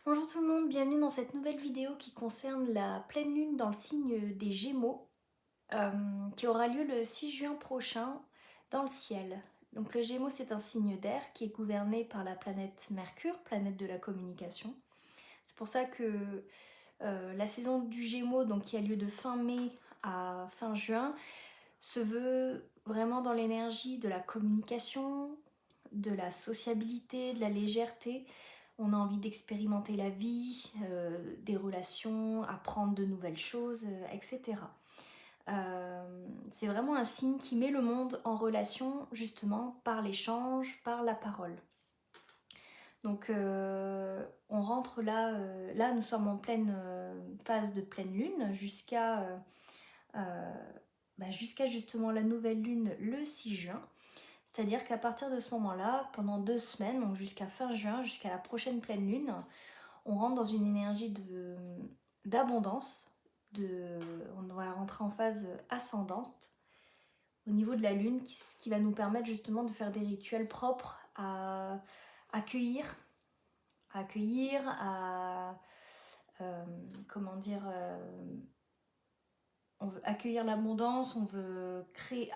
Bonjour tout le monde, bienvenue dans cette nouvelle vidéo qui concerne la pleine lune dans le signe des Gémeaux qui aura lieu le 6 juin prochain dans le ciel. Donc le Gémeaux, c'est un signe d'air qui est gouverné par la planète Mercure, planète de la communication. C'est pour ça que la saison du Gémeaux, donc qui a lieu de fin mai à fin juin, se veut vraiment dans l'énergie de la communication, de la sociabilité, de la légèreté. On a envie d'expérimenter la vie, des relations, apprendre de nouvelles choses, etc. C'est vraiment un signe qui met le monde en relation justement par l'échange, par la parole. Donc on rentre là, là nous sommes en pleine phase de pleine lune jusqu'à justement la nouvelle lune le 6 juin. C'est-à-dire qu'à partir de ce moment-là, pendant 2 semaines, donc jusqu'à fin juin, jusqu'à la prochaine pleine lune, on rentre dans une énergie d'abondance, on va rentrer en phase ascendante au niveau de la lune, qui va nous permettre justement de faire des rituels propres à accueillir, comment dire, on veut accueillir l'abondance, on veut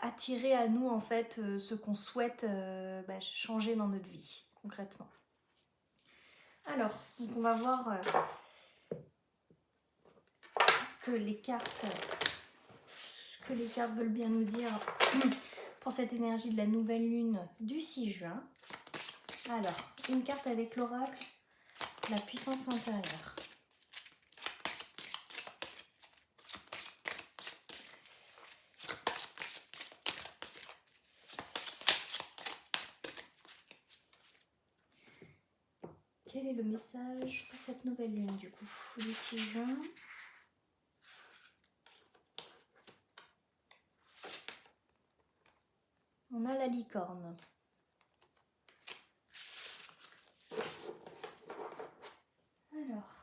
attirer à nous en fait ce qu'on souhaite changer dans notre vie concrètement. Alors, donc on va voir ce que les cartes veulent bien nous dire pour cette énergie de la nouvelle lune du 6 juin. Alors, une carte avec l'oracle, la puissance intérieure. Quel est le message pour cette nouvelle lune du coup, du 6 juin? On a la licorne. Alors,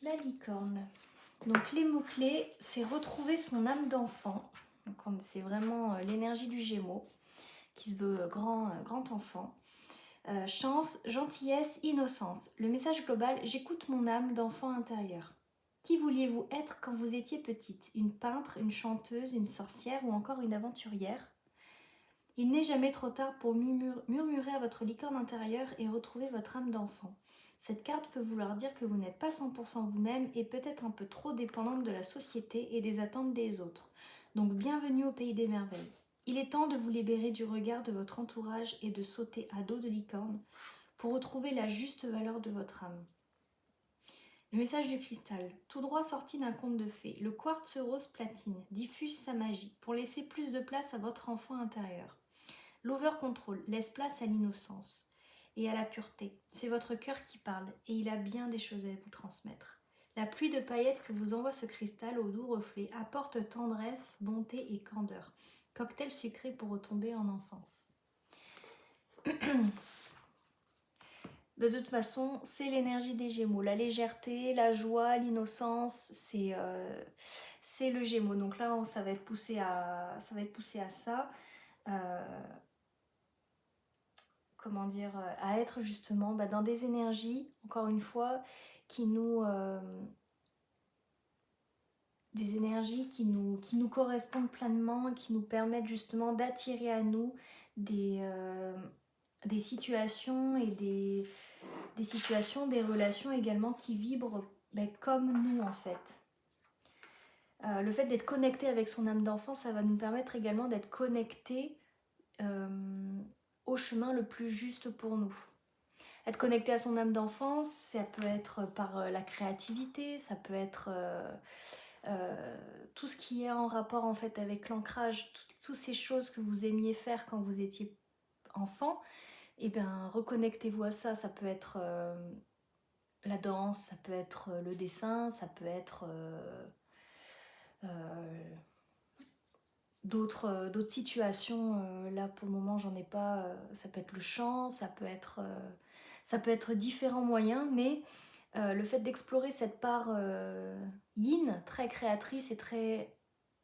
la licorne. Donc les mots-clés, c'est retrouver son âme d'enfant. Donc c'est vraiment l'énergie du Gémeaux, qui se veut grand enfant. Chance, gentillesse, innocence. Le message global, j'écoute mon âme d'enfant intérieur. Qui vouliez-vous être quand vous étiez petite? Une peintre, une chanteuse, une sorcière ou encore une aventurière? Il n'est jamais trop tard pour murmurer à votre licorne intérieure et retrouver votre âme d'enfant. Cette carte peut vouloir dire que vous n'êtes pas 100% vous-même et peut-être un peu trop dépendante de la société et des attentes des autres. Donc bienvenue au pays des merveilles. Il est temps de vous libérer du regard de votre entourage et de sauter à dos de licorne pour retrouver la juste valeur de votre âme. Le message du cristal, tout droit sorti d'un conte de fées, le quartz rose platine diffuse sa magie pour laisser plus de place à votre enfant intérieur. L'over-control laisse place à l'innocence et à la pureté. C'est votre cœur qui parle et il a bien des choses à vous transmettre. La pluie de paillettes que vous envoie ce cristal au doux reflet apporte tendresse, bonté et candeur. Cocktail sucré pour retomber en enfance. De toute façon, c'est l'énergie des Gémeaux. La légèreté, la joie, l'innocence, c'est le Gémeaux. Donc là, ça va être poussé à ça. Comment dire, à être justement dans des énergies, encore une fois, des énergies qui nous correspondent pleinement, qui nous permettent justement d'attirer à nous des situations et des situations, des relations également qui vibrent comme nous en fait. Le fait d'être connecté avec son âme d'enfant, ça va nous permettre également d'être connecté au chemin le plus juste pour nous. Être connecté à son âme d'enfance, ça peut être par la créativité, ça peut être tout ce qui est en rapport en fait avec l'ancrage, toutes ces choses que vous aimiez faire quand vous étiez enfant, et bien reconnectez-vous à ça. Ça peut être la danse, ça peut être le dessin, ça peut être d'autres situations. Là pour le moment j'en ai pas. Ça peut être le chant, ça peut être différents moyens, mais le fait d'explorer cette part yin, très créatrice et très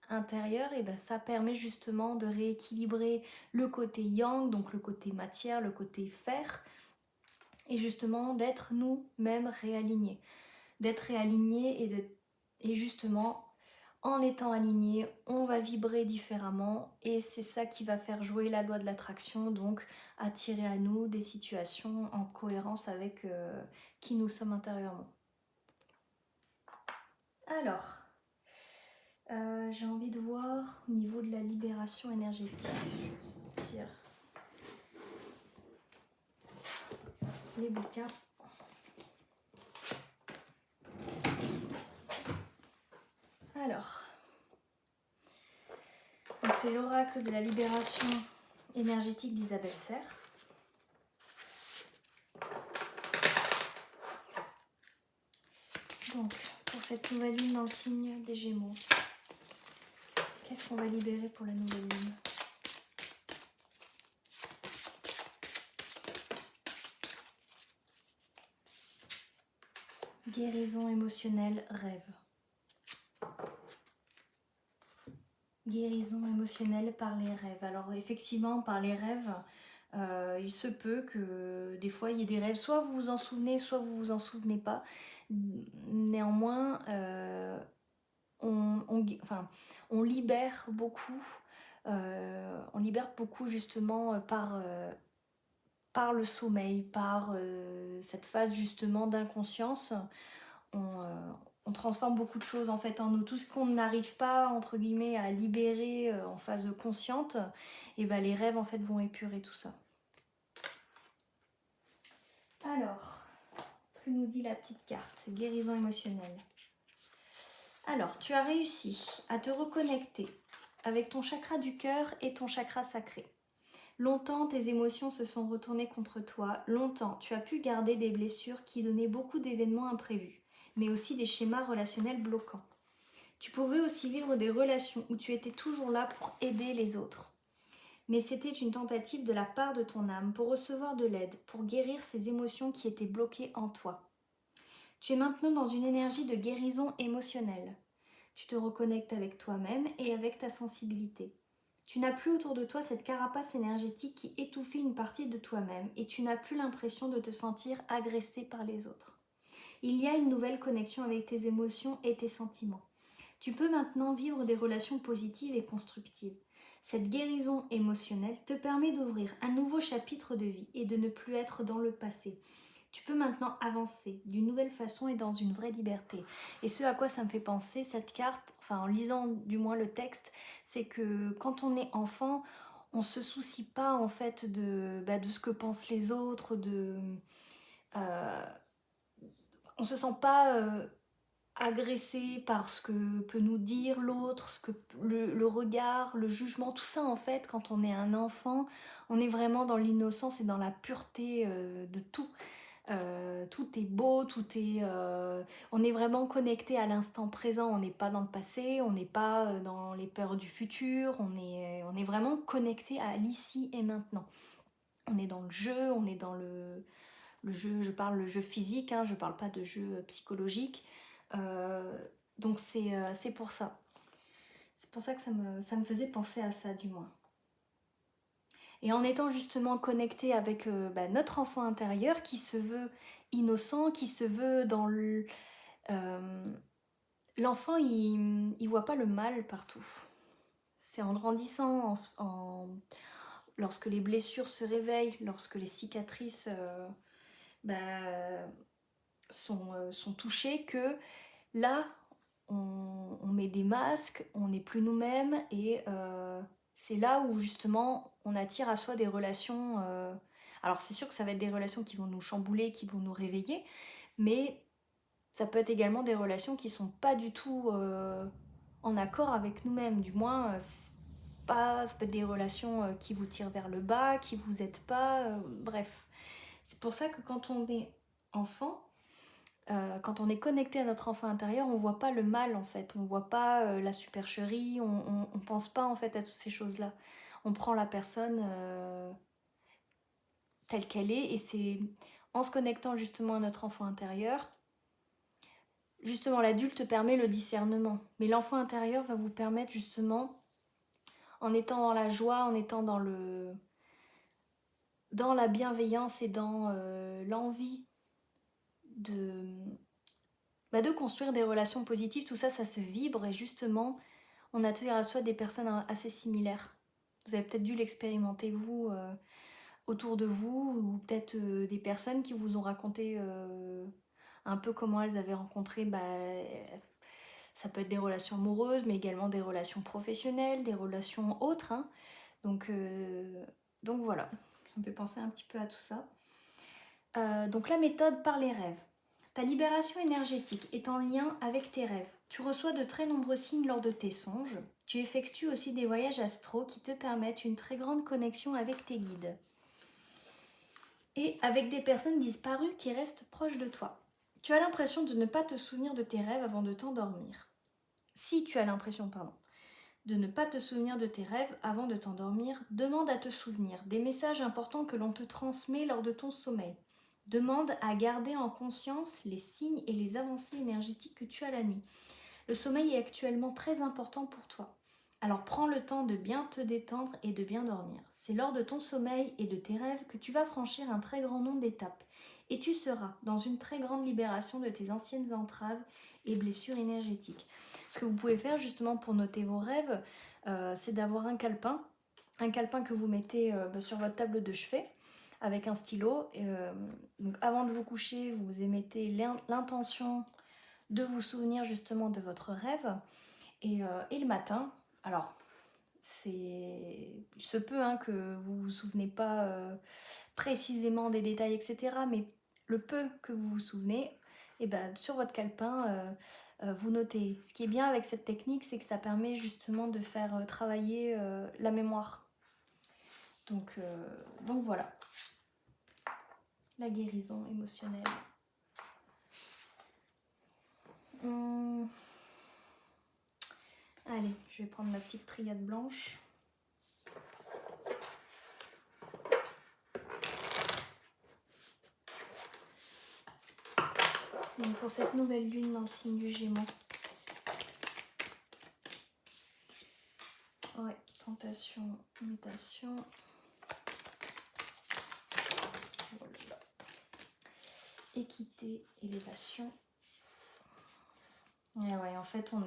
intérieur, et ben ça permet justement de rééquilibrer le côté yang, donc le côté matière, le côté fer, et justement d'être nous-mêmes réalignés. D'être réalignés et justement, en étant alignés, on va vibrer différemment et c'est ça qui va faire jouer la loi de l'attraction, donc attirer à nous des situations en cohérence avec qui nous sommes intérieurement. Alors, j'ai envie de voir au niveau de la libération énergétique. Je tire les bouquins. Alors, donc c'est l'oracle de la libération énergétique d'Isabelle Serre. Donc, pour cette nouvelle lune dans le signe des Gémeaux, qu'est-ce qu'on va libérer pour la nouvelle lune? Guérison émotionnelle, rêve. Guérison émotionnelle par les rêves. Alors effectivement, par les rêves, il se peut que des fois il y ait des rêves, soit vous vous en souvenez, soit vous vous en souvenez pas. Néanmoins, on libère beaucoup. On libère beaucoup justement par le sommeil, par cette phase justement d'inconscience. On transforme beaucoup de choses en fait en nous. Tout ce qu'on n'arrive pas entre guillemets à libérer en phase consciente, et ben les rêves en fait vont épurer tout ça. Alors, que nous dit la petite carte? Guérison émotionnelle. Alors, tu as réussi à te reconnecter avec ton chakra du cœur et ton chakra sacré. Longtemps, tes émotions se sont retournées contre toi. Longtemps, tu as pu garder des blessures qui donnaient beaucoup d'événements imprévus, mais aussi des schémas relationnels bloquants. Tu pouvais aussi vivre des relations où tu étais toujours là pour aider les autres. Mais c'était une tentative de la part de ton âme pour recevoir de l'aide, pour guérir ces émotions qui étaient bloquées en toi. Tu es maintenant dans une énergie de guérison émotionnelle. Tu te reconnectes avec toi-même et avec ta sensibilité. Tu n'as plus autour de toi cette carapace énergétique qui étouffait une partie de toi-même et tu n'as plus l'impression de te sentir agressé par les autres. Il y a une nouvelle connexion avec tes émotions et tes sentiments. Tu peux maintenant vivre des relations positives et constructives. Cette guérison émotionnelle te permet d'ouvrir un nouveau chapitre de vie et de ne plus être dans le passé. Tu peux maintenant avancer d'une nouvelle façon et dans une vraie liberté. Et ce à quoi ça me fait penser, cette carte, enfin en lisant du moins le texte, c'est que quand on est enfant, on ne se soucie pas en fait de ce que pensent les autres, on ne se sent pas agressé par ce que peut nous dire l'autre, ce que le regard, le jugement, tout ça en fait, quand on est un enfant, on est vraiment dans l'innocence et dans la pureté de tout. Tout est beau, on est vraiment connecté à l'instant présent, on n'est pas dans le passé, on n'est pas dans les peurs du futur, on est vraiment connecté à l'ici et maintenant. On est dans le jeu, on est dans le jeu, je parle le jeu physique, hein, je parle pas de jeu psychologique. Donc c'est pour ça. C'est pour ça que ça me faisait penser à ça du moins. Et en étant justement connecté avec notre enfant intérieur qui se veut innocent, qui se veut dans le... l'enfant, il voit pas le mal partout. C'est en grandissant, lorsque les blessures se réveillent, lorsque les cicatrices sont touchées, que là, on met des masques, on n'est plus nous-mêmes et c'est là où justement on attire à soi des relations. Alors c'est sûr que ça va être des relations qui vont nous chambouler, qui vont nous réveiller, mais ça peut être également des relations qui sont pas du tout en accord avec nous-mêmes. Du moins, ça peut être des relations qui vous tirent vers le bas, qui vous aident pas, bref. C'est pour ça que quand on est enfant, quand on est connecté à notre enfant intérieur, on voit pas le mal en fait, on voit pas la supercherie, on pense pas en fait à toutes ces choses-là. On prend la personne telle qu'elle est et c'est en se connectant justement à notre enfant intérieur, justement, l'adulte permet le discernement. Mais l'enfant intérieur va vous permettre justement, en étant dans la joie, en étant dans la bienveillance et dans l'envie de construire des relations positives, tout ça, ça se vibre et justement, on attire à soi des personnes assez similaires. Vous avez peut-être dû l'expérimenter vous autour de vous, ou peut-être des personnes qui vous ont raconté un peu comment elles avaient rencontré, ça peut être des relations amoureuses, mais également des relations professionnelles, des relations autres. Hein. Donc voilà, ça me fait penser un petit peu à tout ça. Donc la méthode par les rêves. Ta libération énergétique est en lien avec tes rêves. Tu reçois de très nombreux signes lors de tes songes. Tu effectues aussi des voyages astraux qui te permettent une très grande connexion avec tes guides. Et avec des personnes disparues qui restent proches de toi. Tu as l'impression de ne pas te souvenir de tes rêves avant de t'endormir. Si tu as l'impression, de ne pas te souvenir de tes rêves avant de t'endormir, demande à te souvenir des messages importants que l'on te transmet lors de ton sommeil. Demande à garder en conscience les signes et les avancées énergétiques que tu as la nuit. Le sommeil est actuellement très important pour toi. Alors prends le temps de bien te détendre et de bien dormir. C'est lors de ton sommeil et de tes rêves que tu vas franchir un très grand nombre d'étapes. Et tu seras dans une très grande libération de tes anciennes entraves et blessures énergétiques. Ce que vous pouvez faire justement pour noter vos rêves, c'est d'avoir un calepin que vous mettez sur votre table de chevet avec un stylo. Donc avant de vous coucher, vous émettez l'intention de vous souvenir justement de votre rêve. Et le matin, alors il se peut que vous vous souvenez pas précisément des détails, etc. Mais le peu que vous vous souvenez, sur votre calepin, vous notez. Ce qui est bien avec cette technique, c'est que ça permet justement de faire travailler la mémoire. Donc voilà, la guérison émotionnelle. Allez, je vais prendre ma petite triade blanche. Donc pour cette nouvelle lune dans le signe du Gémeaux. Ouais, tentation, mutation. Voilà. Équité, élévation. Et ouais, en fait, on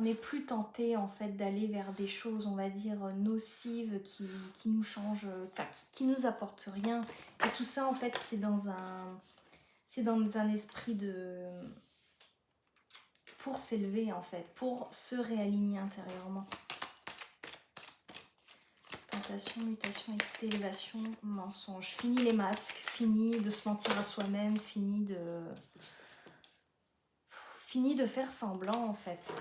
n'est plus tenté en fait d'aller vers des choses, on va dire, nocives qui nous changent, qui nous apportent rien. Et tout ça, en fait, c'est dans un esprit pour s'élever, en fait, pour se réaligner intérieurement. Tentation, mutation, équité, élévation, mensonge. Fini les masques, fini de se mentir à soi-même, fini de faire semblant, en fait.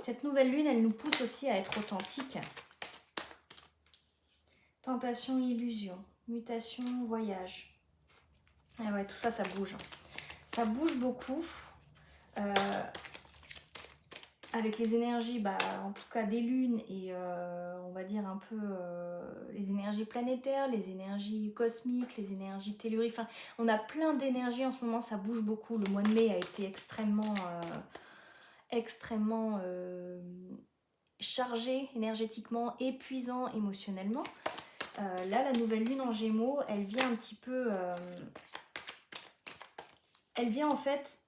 Cette nouvelle lune, elle nous pousse aussi à être authentique. Tentation, illusion, mutation, voyage. Et ouais, tout ça, ça bouge. Ça bouge beaucoup. Avec les énergies, en tout cas des lunes et on va dire un peu les énergies planétaires, les énergies cosmiques, les énergies telluriques. Enfin, on a plein d'énergies en ce moment, ça bouge beaucoup. Le mois de mai a été extrêmement chargé énergétiquement, épuisant émotionnellement. Là, la nouvelle lune en Gémeaux, elle vient un petit peu... elle vient en fait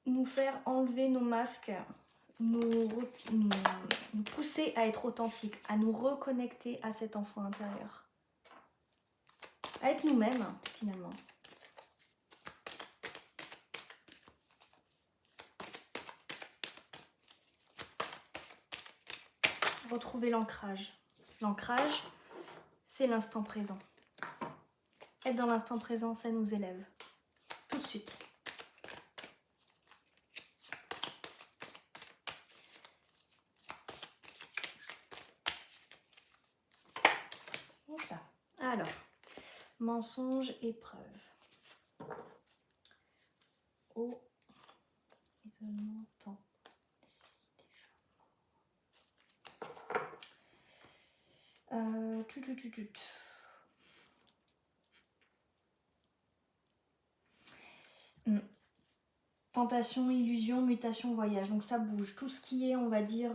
nous faire enlever nos masques, nous pousser à être authentiques, à nous reconnecter à cet enfant intérieur. À être nous-mêmes, finalement. Retrouver l'ancrage. L'ancrage, c'est l'instant présent. Être dans l'instant présent, ça nous élève. Tout de suite. Voilà. Alors, mensonge, épreuve. Eau, isolement, temps. tentation, illusion, mutation, voyage. Donc ça bouge. Tout ce qui est, on va dire,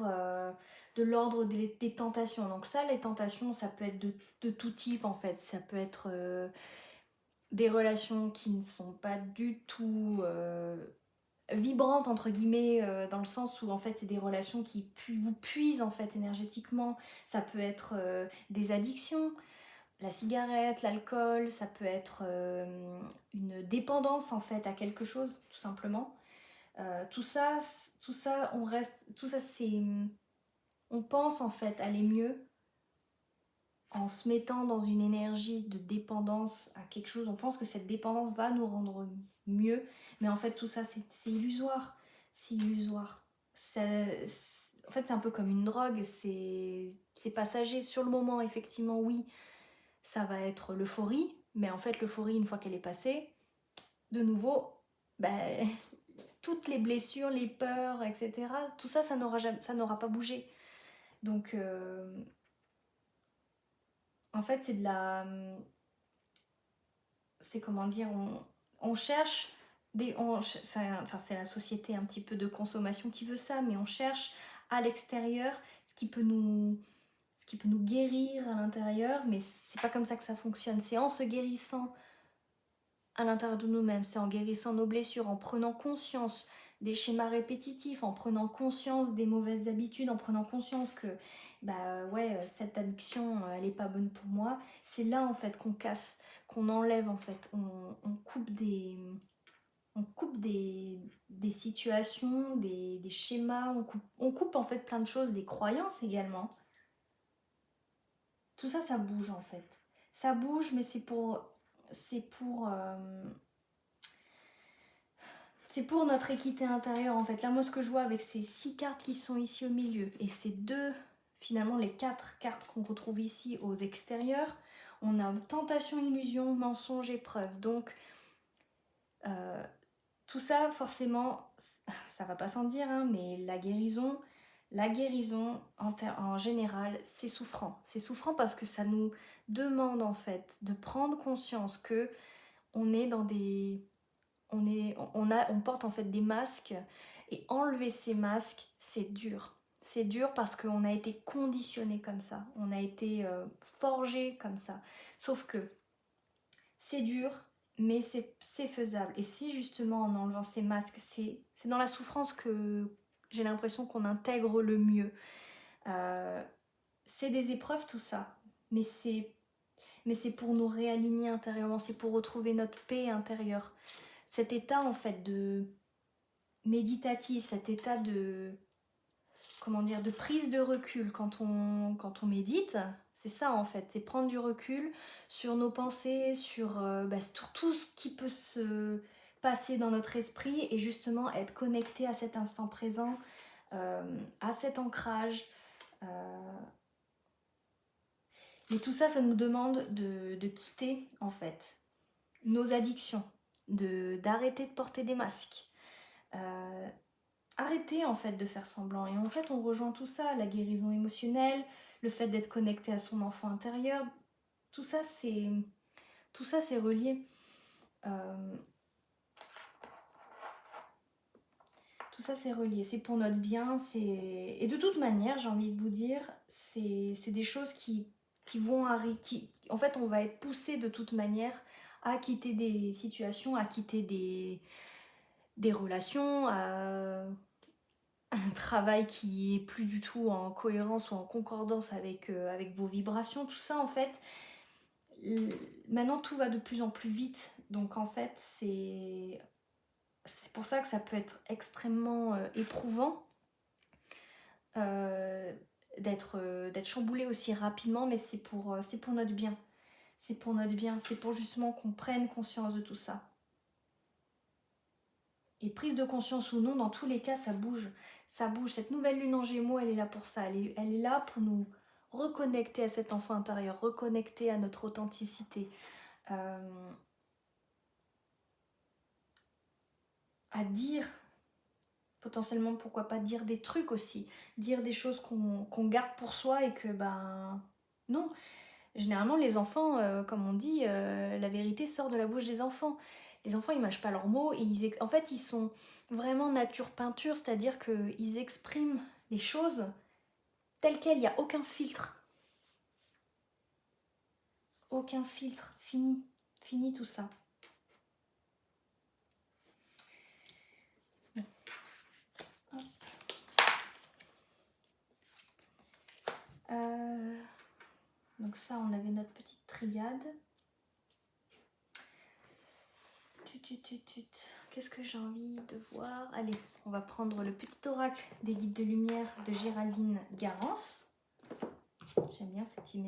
de l'ordre des tentations. Donc ça, les tentations, ça peut être de tout type en fait. Ça peut être des relations qui ne sont pas du tout vibrantes entre guillemets, dans le sens où en fait c'est des relations qui vous puisent en fait énergétiquement. Ça peut être des addictions, la cigarette, l'alcool, ça peut être une dépendance en fait à quelque chose tout simplement. Tout ça on reste, tout ça c'est, on pense en fait aller mieux en se mettant dans une énergie de dépendance à quelque chose. On pense que cette dépendance va nous rendre mieux, mais en fait tout ça c'est illusoire, c'est illusoire. En fait c'est un peu comme une drogue, c'est passager. Sur le moment effectivement oui, ça va être l'euphorie, mais en fait l'euphorie une fois qu'elle est passée, de nouveau, ben, toutes les blessures, les peurs, etc., tout ça, ça n'aura pas bougé. Donc en fait c'est de la... C'est comment dire, on cherche c'est la société un petit peu de consommation qui veut ça, mais on cherche à l'extérieur ce qui peut nous guérir à l'intérieur, mais c'est pas comme ça que ça fonctionne. C'est en se guérissant à l'intérieur de nous-mêmes, c'est en guérissant nos blessures, en prenant conscience des schémas répétitifs, en prenant conscience des mauvaises habitudes, en prenant conscience que bah ouais, cette addiction elle est pas bonne pour moi. C'est là en fait qu'on casse, qu'on enlève en fait, on coupe des situations, des schémas, on coupe en fait plein de choses, des croyances également. Tout ça, ça bouge en fait. Ça bouge, mais c'est pour notre équité intérieure en fait. Là, moi, ce que je vois avec ces 6 cartes qui sont ici au milieu et ces deux, finalement, les 4 cartes qu'on retrouve ici aux extérieurs, on a tentation, illusion, mensonge, épreuve. Donc, tout ça, forcément, ça va pas sans dire, hein, mais la guérison en général, c'est souffrant. C'est souffrant parce que ça nous demande en fait de prendre conscience que on est dans des... on porte en fait des masques, et enlever ces masques, c'est dur. C'est dur parce qu'on a été conditionné comme ça, on a été forgé comme ça. Sauf que c'est dur, mais c'est faisable. Et si justement en enlevant ces masques, c'est dans la souffrance que j'ai l'impression qu'on intègre le mieux. C'est des épreuves tout ça, mais c'est pour nous réaligner intérieurement, c'est pour retrouver notre paix intérieure. Cet état en fait de méditatif, cet état de, comment dire, de prise de recul quand on médite, c'est ça en fait, c'est prendre du recul sur nos pensées, sur tout ce qui peut se passer dans notre esprit, et justement être connecté à cet instant présent, à cet ancrage. Mais tout ça, ça nous demande de quitter en fait nos addictions, d'arrêter de porter des masques. Arrêter en fait de faire semblant, et en fait on rejoint tout ça, la guérison émotionnelle, le fait d'être connecté à son enfant intérieur, tout ça c'est relié. Tout ça c'est relié, c'est pour notre bien, et de toute manière j'ai envie de vous dire, c'est des choses qui vont arriver, en fait on va être poussé de toute manière à quitter des situations, à quitter des relations, à un travail qui est plus du tout en cohérence ou en concordance avec vos vibrations. Tout ça en fait, maintenant tout va de plus en plus vite, donc en fait c'est pour ça que ça peut être extrêmement éprouvant d'être chamboulé aussi rapidement, mais c'est pour notre bien. C'est pour notre bien, c'est pour justement qu'on prenne conscience de tout ça. Et prise de conscience ou non, dans tous les cas, ça bouge. Ça bouge. Cette nouvelle lune en Gémeaux, elle est là pour ça. Elle est là pour nous reconnecter à cet enfant intérieur, reconnecter à notre authenticité. À dire, potentiellement, pourquoi pas dire des trucs aussi. Dire des choses qu'on garde pour soi et que, non. Généralement, les enfants, comme on dit, la vérité sort de la bouche des enfants. Les enfants, ils mâchent pas leurs mots. Et en fait, ils sont vraiment nature peinture, c'est-à-dire qu'ils expriment les choses telles quelles. Il n'y a aucun filtre. Aucun filtre. Fini. Fini tout ça. Bon. Donc ça, on avait notre petite triade. Qu'est-ce que j'ai envie de voir? Allez, on va prendre le petit oracle des guides de lumière de Géraldine Garance. J'aime bien ces petits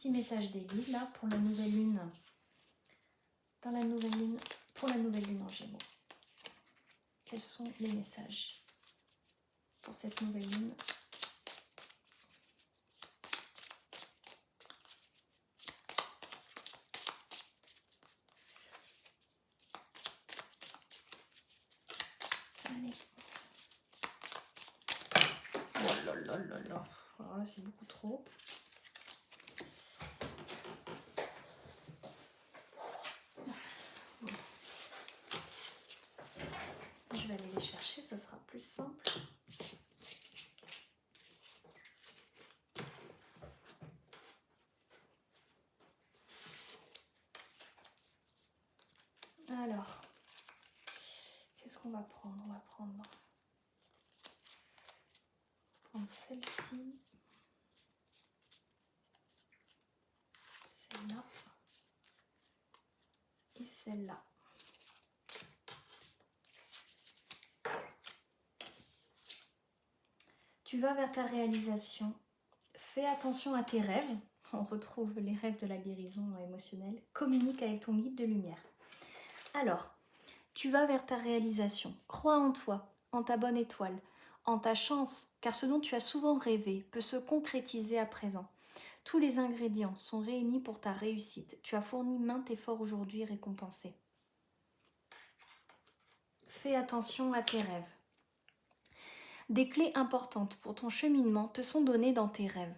messages des guides là pour la nouvelle lune. Dans la nouvelle lune, pour la nouvelle lune en Gémeaux. Quels sont les messages pour cette nouvelle lune? Allez. Oh là là là là. Alors là, c'est beaucoup trop. Bon. Je vais aller les chercher, ça sera plus simple. Alors, qu'est-ce qu'on va prendre? On va prendre celle-ci, celle-là et celle-là. Tu vas vers ta réalisation. Fais attention à tes rêves. On retrouve les rêves de la guérison émotionnelle. Communique avec ton guide de lumière. Alors, tu vas vers ta réalisation. Crois en toi, en ta bonne étoile, en ta chance, car ce dont tu as souvent rêvé peut se concrétiser à présent. Tous les ingrédients sont réunis pour ta réussite. Tu as fourni maint effort aujourd'hui récompensé. Fais attention à tes rêves. Des clés importantes pour ton cheminement te sont données dans tes rêves.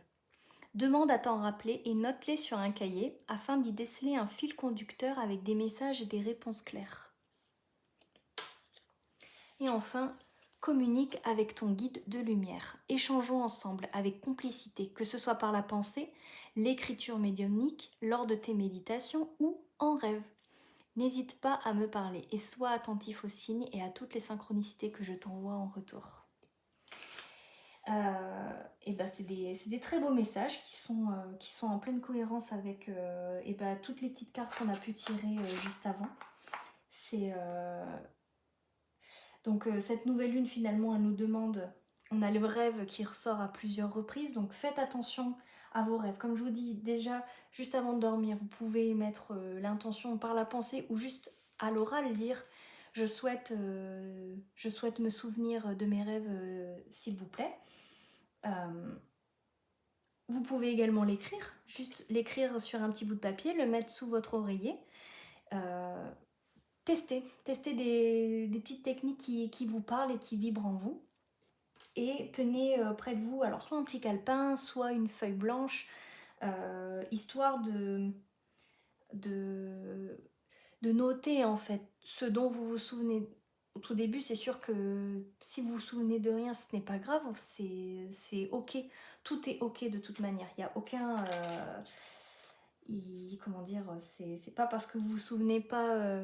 Demande à t'en rappeler et note-les sur un cahier afin d'y déceler un fil conducteur avec des messages et des réponses claires. Et enfin, communique avec ton guide de lumière. Échangeons ensemble avec complicité, que ce soit par la pensée, l'écriture médiumnique, lors de tes méditations ou en rêve. N'hésite pas à me parler et sois attentif aux signes et à toutes les synchronicités que je t'envoie en retour. Et ben c'est des très beaux messages qui sont en pleine cohérence avec toutes les petites cartes qu'on a pu tirer juste avant. Donc cette nouvelle lune finalement elle nous demande, on a le rêve qui ressort à plusieurs reprises, donc faites attention à vos rêves. Comme je vous dis déjà, juste avant de dormir, vous pouvez mettre l'intention par la pensée ou juste à l'oral dire je souhaite me souvenir de mes rêves s'il vous plaît. Vous pouvez également l'écrire, juste l'écrire sur un petit bout de papier, le mettre sous votre oreiller. Testez des petites techniques qui vous parlent et qui vibrent en vous. Et tenez près de vous, alors soit un petit calepin, soit une feuille blanche, histoire de noter en fait ce dont vous vous souvenez. Au tout début, c'est sûr que si vous vous souvenez de rien, ce n'est pas grave, c'est ok. Tout est ok de toute manière. Il n'y a aucun... comment dire, c'est pas parce que vous vous souvenez pas...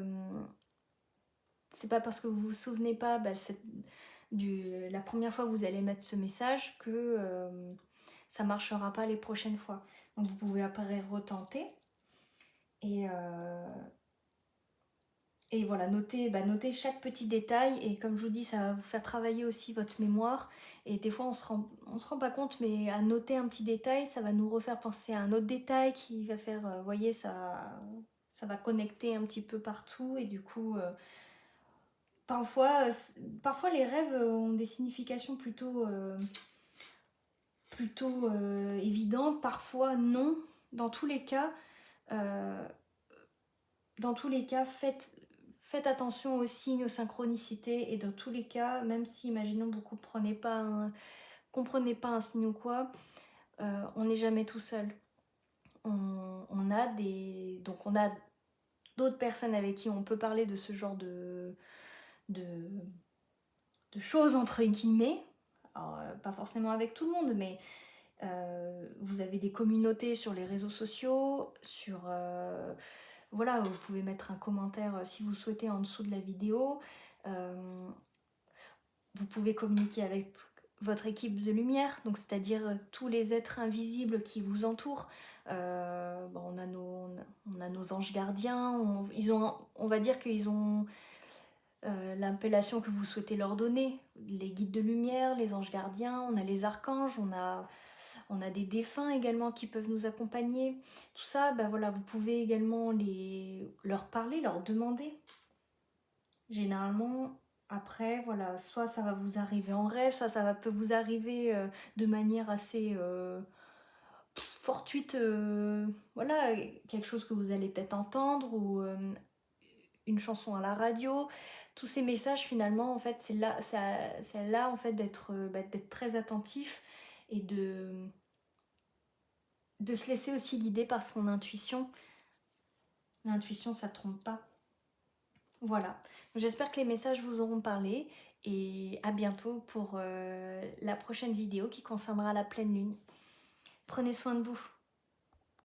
c'est pas parce que vous vous souvenez pas la première fois que vous allez mettre ce message que ça marchera pas les prochaines fois. Donc vous pouvez après retenter et voilà, notez chaque petit détail et comme je vous dis, ça va vous faire travailler aussi votre mémoire et des fois on se rend pas compte, mais à noter un petit détail, ça va nous refaire penser à un autre détail qui va faire, vous voyez, ça va connecter un petit peu partout et du coup... Parfois, les rêves ont des significations plutôt évidentes, parfois non. Dans tous les cas, faites attention aux signes, aux synchronicités. Et dans tous les cas, même si, imaginons, vous ne comprenez pas un signe ou quoi, on n'est jamais tout seul. On a d'autres personnes avec qui on peut parler de ce genre de choses entre guillemets. Alors, pas forcément avec tout le monde, mais vous avez des communautés sur les réseaux sociaux, voilà, vous pouvez mettre un commentaire si vous souhaitez en dessous de la vidéo. Vous pouvez communiquer avec votre équipe de lumière, donc c'est-à-dire tous les êtres invisibles qui vous entourent. On a nos anges gardiens, on va dire qu'ils ont l'appellation que vous souhaitez leur donner, les guides de lumière, les anges gardiens, on a les archanges, on a des défunts également qui peuvent nous accompagner. Tout ça, voilà, vous pouvez également leur parler, leur demander. Généralement, après, voilà, soit ça va vous arriver en rêve, soit peut vous arriver de manière assez fortuite, voilà, quelque chose que vous allez peut-être entendre ou une chanson à la radio. Tous ces messages, finalement, en fait, c'est là en fait d'être très attentif et de se laisser aussi guider par son intuition. L'intuition, ça trompe pas. Voilà, j'espère que les messages vous auront parlé et à bientôt pour la prochaine vidéo qui concernera la pleine lune. Prenez soin de vous.